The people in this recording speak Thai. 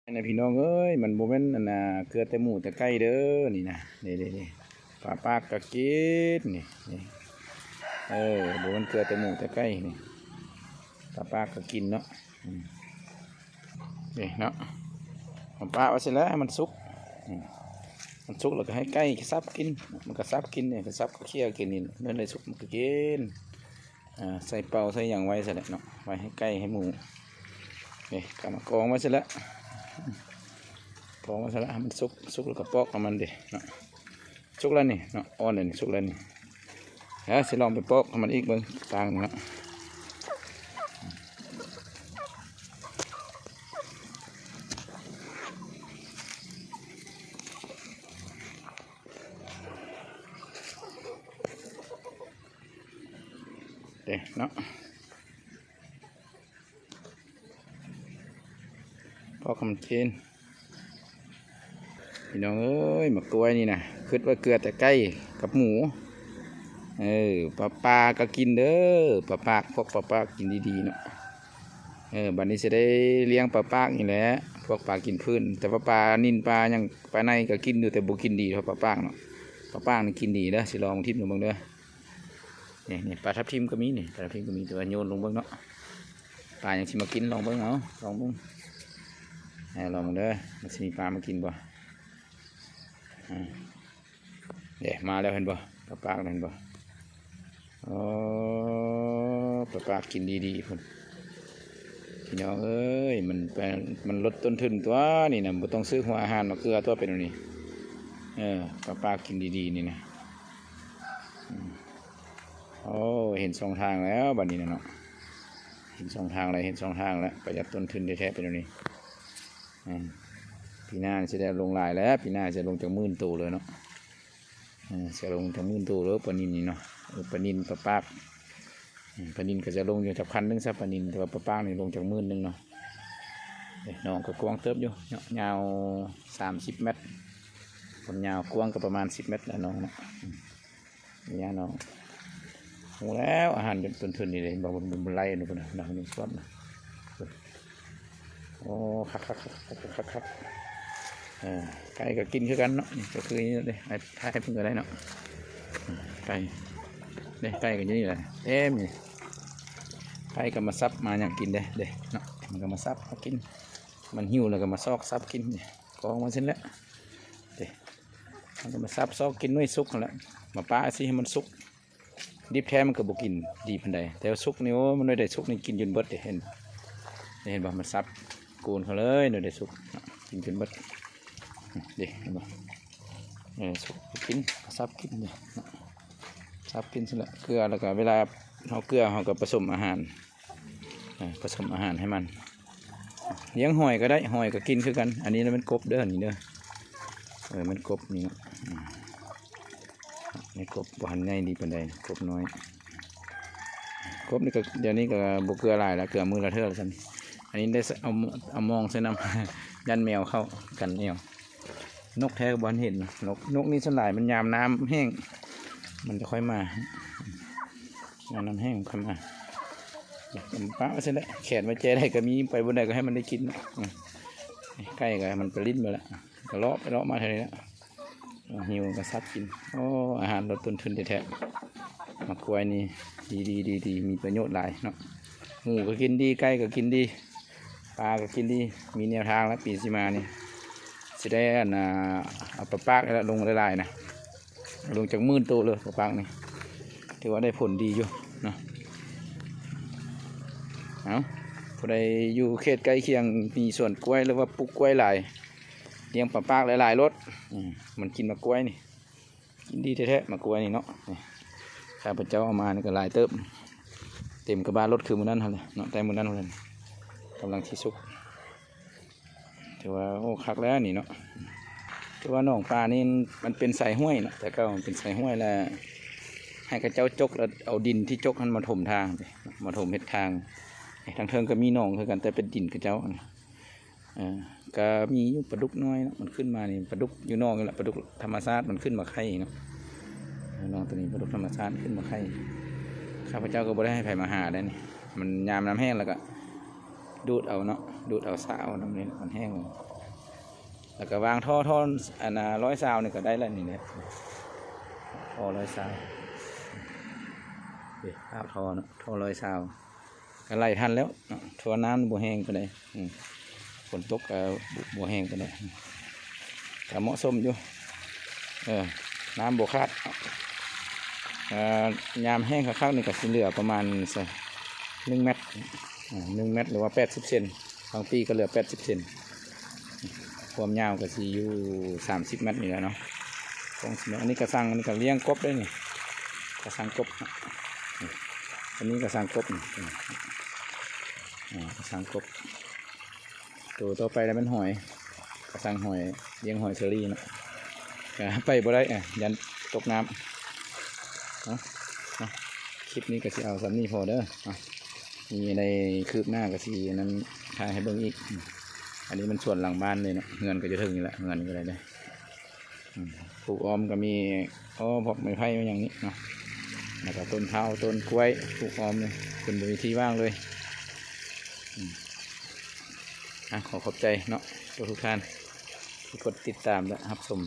นะพี่น้องเอ้ยมันโมเมนต์น่ะเกลือแต่หมูแต่ไก่เด้อนี่นะนี่ปลาปากกะกินนี่โมเมนต์เกลือแต่หมูแต่ไก่นี่ปลาปากกะกินเนาะนี่เนาะผมปลาไว้เสร็จแล้วให้มันสุกมันสุกแล้วก็ให้ไก่ซับกินมันก็ซับกินเนี่ยก็ซับก็เคี่ยวกินนี่เนื้อเลยสุกมันก็กินใส่เป่าใส่อย่างไว้เสร็จแล้วเนาะไว้ให้ไก่ให้หมูนี่กำมากองไว้เสร็จแล้วพอมาสละมันสุกแล้วก็ปอกมันดิเนาะสุกแล้วนี่เนาะอ่อนเลยนี่สุกแล้วนี่แล้วสิลองไปปอกมันอีกเบิ่งต่างเนาะเด้เนาะปอกมันกินพี่น้องเอ้ยหมักกล้วยนี่นะคิดว่าเกลือแต่ไก่กับหมูปลาก็กินเด้อปลาพวกปลากินดีๆเนาะบัดนี้จะได้เลี้ยงปลานี่แหละพวกปลากินพื้นแต่ว่าปลานิลปลายังปลาในก็กินอยู่แต่บุกินดีเท่าปลาเนาะปลานี่กินดีเด้อสิลองทิมลงเบิ่งเด้อนี่ปลาทับทิมก็มีนี่ปลาทับทิมก็มีแต่ว่าโยนลงเบิ่งเนาะปลายังสิมากินลองเบิ่งเอาลองเบิ่งลองเด้อมันสิมีปลามากินบ่เดี๋ยวมาแล้วเห็นบ่ปลาเห็นบ่อ๋อปลากินดีๆพุ่นพี่น้องเอ้ยมันลดต้นทุนตัวนี่นะบ่ต้องซื้อหัวอาหารมาเกลือตัวเป็นนี่ปลากินดีๆนี่นะโอ้เห็นสองทางแล้วบัดนี้นะเนาะเห็นสองทางเลยเห็นสองทางแล้วประหยัดต้นทุนแท้ๆเป็นนี่ปีหน้าจะได้ลงลายแล้วปีหน้าจะลงจากมื่นตูเลยเนาะจะลงจากมื่นตูแล้วปนินนี่เนาะปนินปลาปากปนินก็จะลงอยู่จาก1,000นึงซะปนินแต่ว่าปลาปากนี่ลงจาก10,000นึงเนาะน้องก็กว้างเติบอยู่ยาว30 เมตรคนยาวกว้างก็ประมาณ10 เมตรแล้วน้องเนาะนี่น้องโอ้แล้วอาหารเป็นต้นทุนนี่เลยบอกบนไร่นู่นนะนี่ชอบนะโอ้คักไก่ก็กินคือกันเนาะนี่ก็คือนี่เลยถ่ายเพิ่งก็ได้เนาะไก่ก็นี่แหละนี่ไก่ก็มาซับมาอย่างกินเด้เนาะมันก็มาซับมากินมันหิวแล้วก็มาซอกซับกินนี่กองมาเส้นแล้วมันก็มาซับซอกกินด้วยซุกแล้วมาป้าสิให้มันซุกดิบแท้มันก็บุกินดีพันใดแต่ซุกนี่โอ้มันไม่ได้ซุกนี่กินจนเบิดเห็นบ่มันซับกูนเขาเลยไม่ได้ซุกกินจนเบิดเห็นบ่ซุกกินซับกินเนี่ยซับกินสิละเกลือแล้วก็เวลาเขาเกลือเขาก็ผสมอาหารให้มันเลี้ยงหอยก็ได้หอยก็กินคือกันอันนี้มันกบเด้อนี่เด้อมันกบนี่เนาะนี่กบบ่หันง่ายดีปานใดกบน้อยกบนี่ก็เดี๋ยวนี้ก็บุกเกลือลายแล้วเกลือมือละเท่ากันอันนี้ได้เอามองใส่น้ำยันแมวเข้ากันแนวนกแท้ก็บ่เห็นนกนี่สลายมันยามน้ำแห้งมันจะค่อยมาน้ำแห้งค่อยมาป้าเสร็จแล้วแขนมาแจได้ก็มีไปบนใดก็ให้มันได้กินใกล้ก็มันไปลิ้นไปแล้วก็เลาะมาเท่านี้แล้วหิวก็ซับกินโอ้อาหารลดต้นทุนแท้ๆมะกรูดนี่ดีมีประโยชน์หลายเนาะหมูก็กินดีไก่ก็กินดีปลาก็กินดีมีแนวทางแล้วปีสิมานี่จะได้เอาปลาปากแล้วลงละลายนะลงจาก10,000ตัวเลยปลาปากนี่ถือว่าได้ผลดีอยู่เนาะเอาผู้ใดอยู่เขตใกล้เคียงมีสวนกล้วยหรือว่าปลูกกล้วยหลายเลี้ยงปลาปากหลายรสมันกินมะกล้วยนี่กินดีแท้ๆมะกล้วยนี่เนาะข้าพเจ้าเอามานี่ก็หลายเติบเต็มกระบะรถคือมือนั้นเลยเนาะแต่มือนั้นเลยกำลังที่สุกถือว่าโอ้คักแล้วนี่เนาะถือว่าหนองปลานี่มันเป็นสายห้วยเนาะแต่ก็มันเป็นสายห้วยแล้วให้ข้าเจ้าจกแล้วเอาดินที่จกมันมาถมทางมาถมเฮ็ดทางทางเทิงก็มีหนองคือกันแต่เป็นดินข้าเจ้าก็มีปลาดุกน้อยนะมันขึ้นมานี่ปลาดุกอยู่นอกนี่แหละปลาดุกธรรมชาติมันขึ้นมาไข่เนาะน้องตัวนี้ปลาดุกธรรมชาติขึ้นมาไข่ข้าพเจ้าก็บ่ได้ให้ไผมาหาได้นี่มันยามน้ำแห้งแล้วก็ดูดเอาเนาะดูดเอาสาวน้ำนี่มันแห้ง แล้วก็วางท่ออัน120นี่ก็ได้แล้วนี่เนี่ยท่อ120ภาพท่อเนาะท่อ120ก็ไล่ทันแล้วเนาะท่อน้ำบ่แห้งปานใดฝนตกก็บ่แห้งปานใดก็เหมาะสมอยู่น้ำบ่ขาดยามแห้งคักๆนี่ก็สิเหลือประมาณ1 เมตร1 เมตรหรือว่า80 เซนบางปีก็เหลือ80 เซนความยาวก็สิอยู่30 เมตรนี่แหละเนาะอันนี้กระสังอันนี้ก็เลี้ยงกบได้นี่กระสังกบอันนี้กระสังกบนี่กระสังกบตัวต่อไปแล้วเป็นหอยกระสังหอยเลี้ยงหอยเชอรี่เนาะไปบ่ได้ยันตกน้ำคลิปนี้ก็สิเอาสำนี้พอเด้อมีในคืบหน้าก็สินั้นถ่ายให้เบิ่งอีกอันนี้มันส่วนหลังบ้านเลยเนาะเงินก็จะถึงอยู่แล้วเงินก็ได้ปลูกออมก็มีพวกไม้ไผ่มาอย่างนี้เนาะแล้วก็ต้นเท้าต้นกล้วยปลูกออมเลยเป็นบริที่ว่างเลยขอขอบใจเนาะทุกท่านที่กดติดตามและรับชม